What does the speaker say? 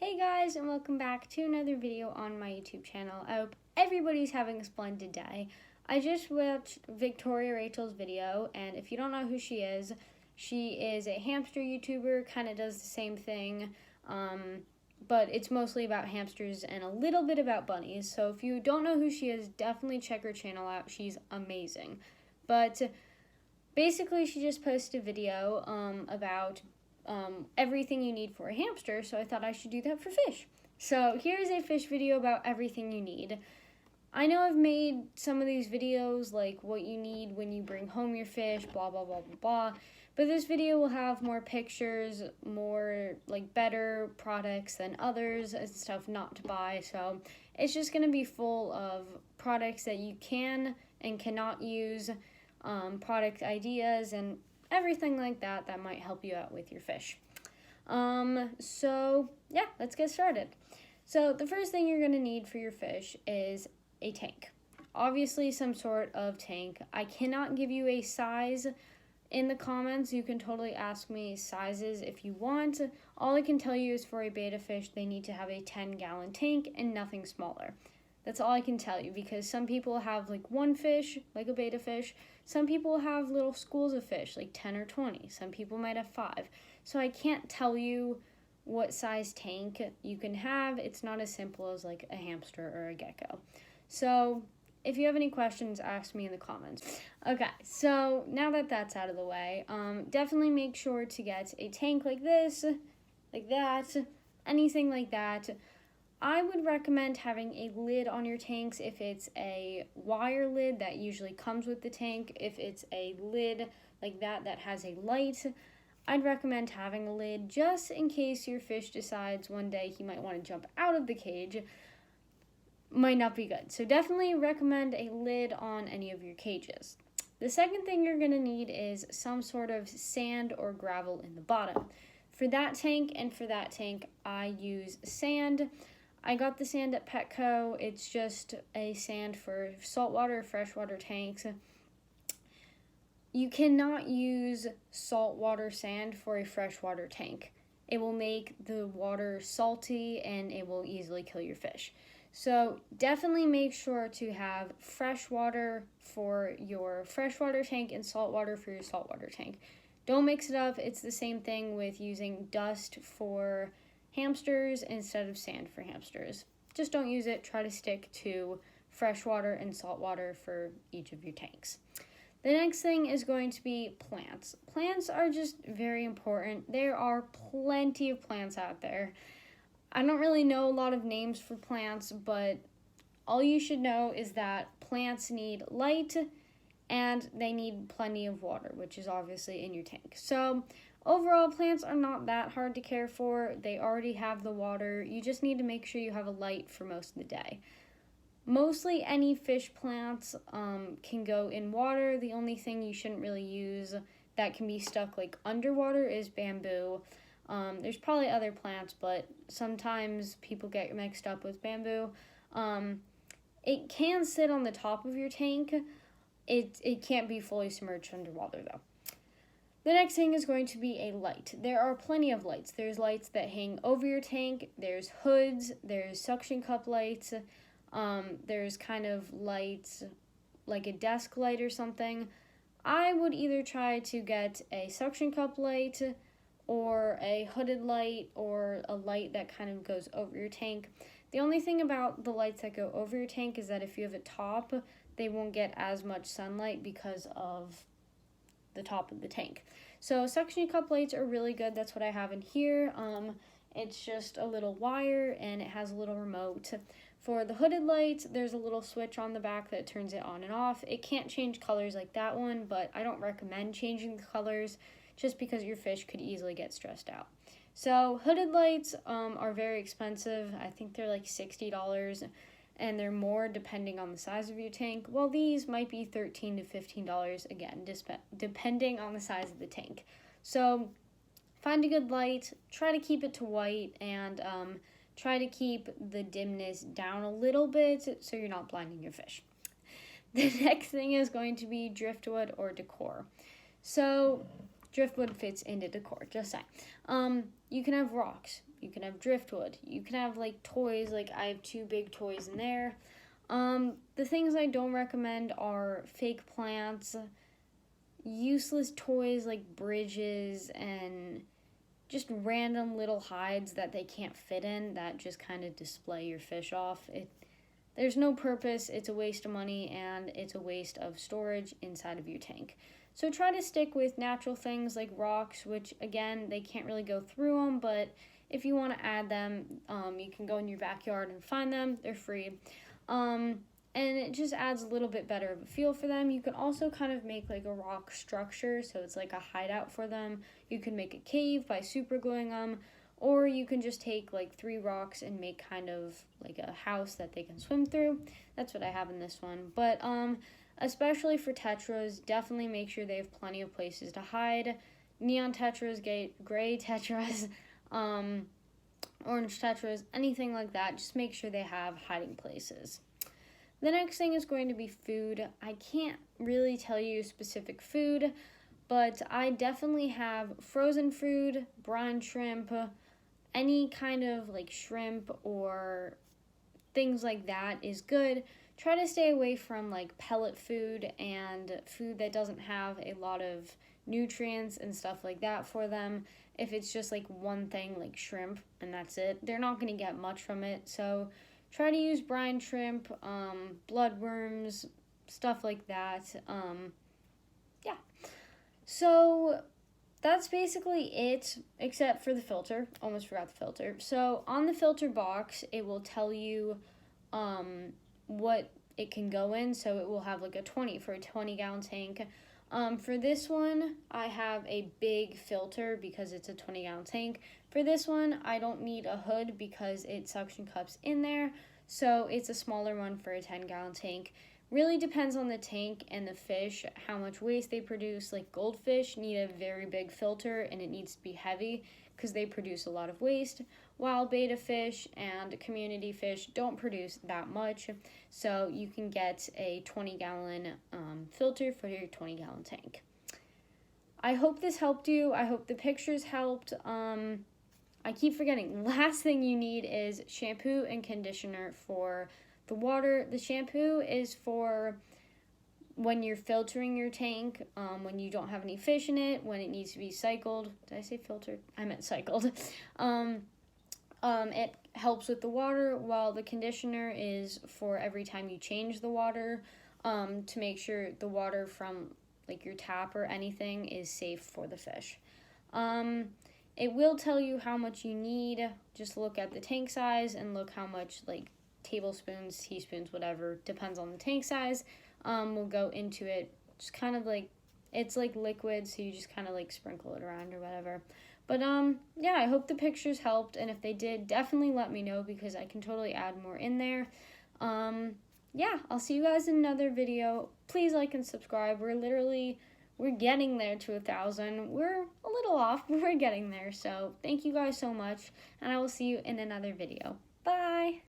Hey guys, and welcome back to another video on my YouTube channel. I hope everybody's having a splendid day. I just watched Victoria Rachel's video, and if you don't know who she is a hamster YouTuber, kind of does the same thing, but it's mostly about hamsters and a little bit about bunnies. So if you don't know who she is, definitely check her channel out. She's amazing. But basically, she just posted a video about everything you need for a hamster, so I thought I should do that for fish. So here's a fish video about everything you need. I know I've made some of these videos like what you need when you bring home your fish, blah blah blah blah blah, but this video will have more pictures, more like better products than others and stuff not to buy. So it's just going to be full of products that you can and cannot use, product ideas, and everything like that that might help you out with your fish. So yeah, let's get started. So the first thing you're going to need for your fish is a tank. Obviously some sort of tank. I cannot give you a size in the comments. You can totally ask me sizes if you want. All I can tell you is for a betta fish, they need to have a 10-gallon tank and nothing smaller. That's all I can tell you, because some people have like one fish, like a betta fish. Some people have little schools of fish, like 10 or 20. Some people might have 5. So I can't tell you what size tank you can have. It's not as simple as like a hamster or a gecko. So if you have any questions, ask me in the comments. Okay, so now that that's out of the way, definitely make sure to get a tank like this, like that, anything like that. I would recommend having a lid on your tanks if it's a wire lid that usually comes with the tank. If it's a lid like that that has a light, I'd recommend having a lid just in case your fish decides one day he might want to jump out of the cage. Might not be good. So definitely recommend a lid on any of your cages. The second thing you're going to need is some sort of sand or gravel in the bottom. For that tank and for that tank, I use sand. I got the sand at Petco. It's just a sand for saltwater, freshwater tanks. You cannot use saltwater sand for a freshwater tank. It will make the water salty and it will easily kill your fish. So definitely make sure to have fresh water for your freshwater tank and saltwater for your saltwater tank. Don't mix it up. It's the same thing with using dust for hamsters instead of sand for hamsters. Just don't use it. Try to stick to freshwater and saltwater for each of your tanks. The next thing is going to be plants. Plants are just very important. There are plenty of plants out there. I don't really know a lot of names for plants, but all you should know is that plants need light and they need plenty of water, which is obviously in your tank. So overall, plants are not that hard to care for. They already have the water. You just need to make sure you have a light for most of the day. Mostly any fish plants can go in water. The only thing you shouldn't really use that can be stuck like underwater is bamboo. There's probably other plants, but sometimes people get mixed up with bamboo. It can sit on the top of your tank. It can't be fully submerged underwater though. The next thing is going to be a light. There are plenty of lights. There's lights that hang over your tank. There's hoods. There's suction cup lights. There's kind of lights like a desk light or something. I would either try to get a suction cup light or a hooded light or a light that kind of goes over your tank. The only thing about the lights that go over your tank is that if you have a top, they won't get as much sunlight because of the top of the tank. So suction cup lights are really good. That's what I have in here. It's just a little wire and it has a little remote. For the hooded lights, there's a little switch on the back that turns it on and off. It can't change colors like that one, but I don't recommend changing the colors just because your fish could easily get stressed out. So hooded lights are very expensive. I think they're like $60, and they're more depending on the size of your tank. Well, these might be $13 to $15, again, depending on the size of the tank. So find a good light, try to keep it to white, and try to keep the dimness down a little bit so you're not blinding your fish. The next thing is going to be driftwood or decor. So driftwood fits into decor, just saying. You can have rocks. You can have driftwood. You can have like toys, like I have 2 big toys in there. The things I don't recommend are fake plants, useless toys like bridges, and just random little hides that they can't fit in that just kind of display your fish off. There's no purpose, it's a waste of money, and it's a waste of storage inside of your tank. So try to stick with natural things like rocks, which again, they can't really go through them, but if you want to add them, you can go in your backyard and find them. They're free. And it just adds a little bit better of a feel for them. You can also kind of make like a rock structure, so it's like a hideout for them. You can make a cave by super gluing them, or you can just take like 3 rocks and make kind of like a house that they can swim through. That's what I have in this one. But especially for tetras, definitely make sure they have plenty of places to hide. Neon tetras, gray tetras, orange tetras, anything like that. Just make sure they have hiding places. The next thing is going to be food. I can't really tell you specific food, but I definitely have frozen food, brine shrimp, any kind of like shrimp or things like that is good. Try to stay away from like pellet food and food that doesn't have a lot of nutrients and stuff like that for them. If it's just like one thing like shrimp and that's it, they're not going to get much from it. So try to use brine shrimp, bloodworms, stuff like that. Yeah. So that's basically it, except for the filter. Almost forgot the filter. So on the filter box, it will tell you what it can go in. So it will have like a 20-gallon tank. For this one, I have a big filter because it's a 20-gallon tank. For this one, I don't need a hood because it suction cups in there, so it's a smaller one for a 10-gallon tank. Really depends on the tank and the fish, how much waste they produce. Like goldfish need a very big filter and it needs to be heavy because they produce a lot of waste, while betta fish and community fish don't produce that much. So you can get a 20-gallon filter for your 20-gallon tank. I hope this helped you. I hope the pictures helped. I keep forgetting. Last thing you need is shampoo and conditioner for the water. The shampoo is for when you're filtering your tank, when you don't have any fish in it, when it needs to be cycled. Did I say filtered? I meant cycled. It helps with the water, while the conditioner is for every time you change the water, to make sure the water from like your tap or anything is safe for the fish. It will tell you how much you need. Just look at the tank size and look how much, like tablespoons, teaspoons, whatever, depends on the tank size. We'll go into it. Just kind of like, it's like liquid, so you just kind of like sprinkle it around or whatever. But yeah, I hope the pictures helped, and if they did, definitely let me know because I can totally add more in there. Yeah, I'll see you guys in another video. Please like and subscribe. We're getting there to 1,000. We're a little off, but we're getting there. So thank you guys so much, and I will see you in another video.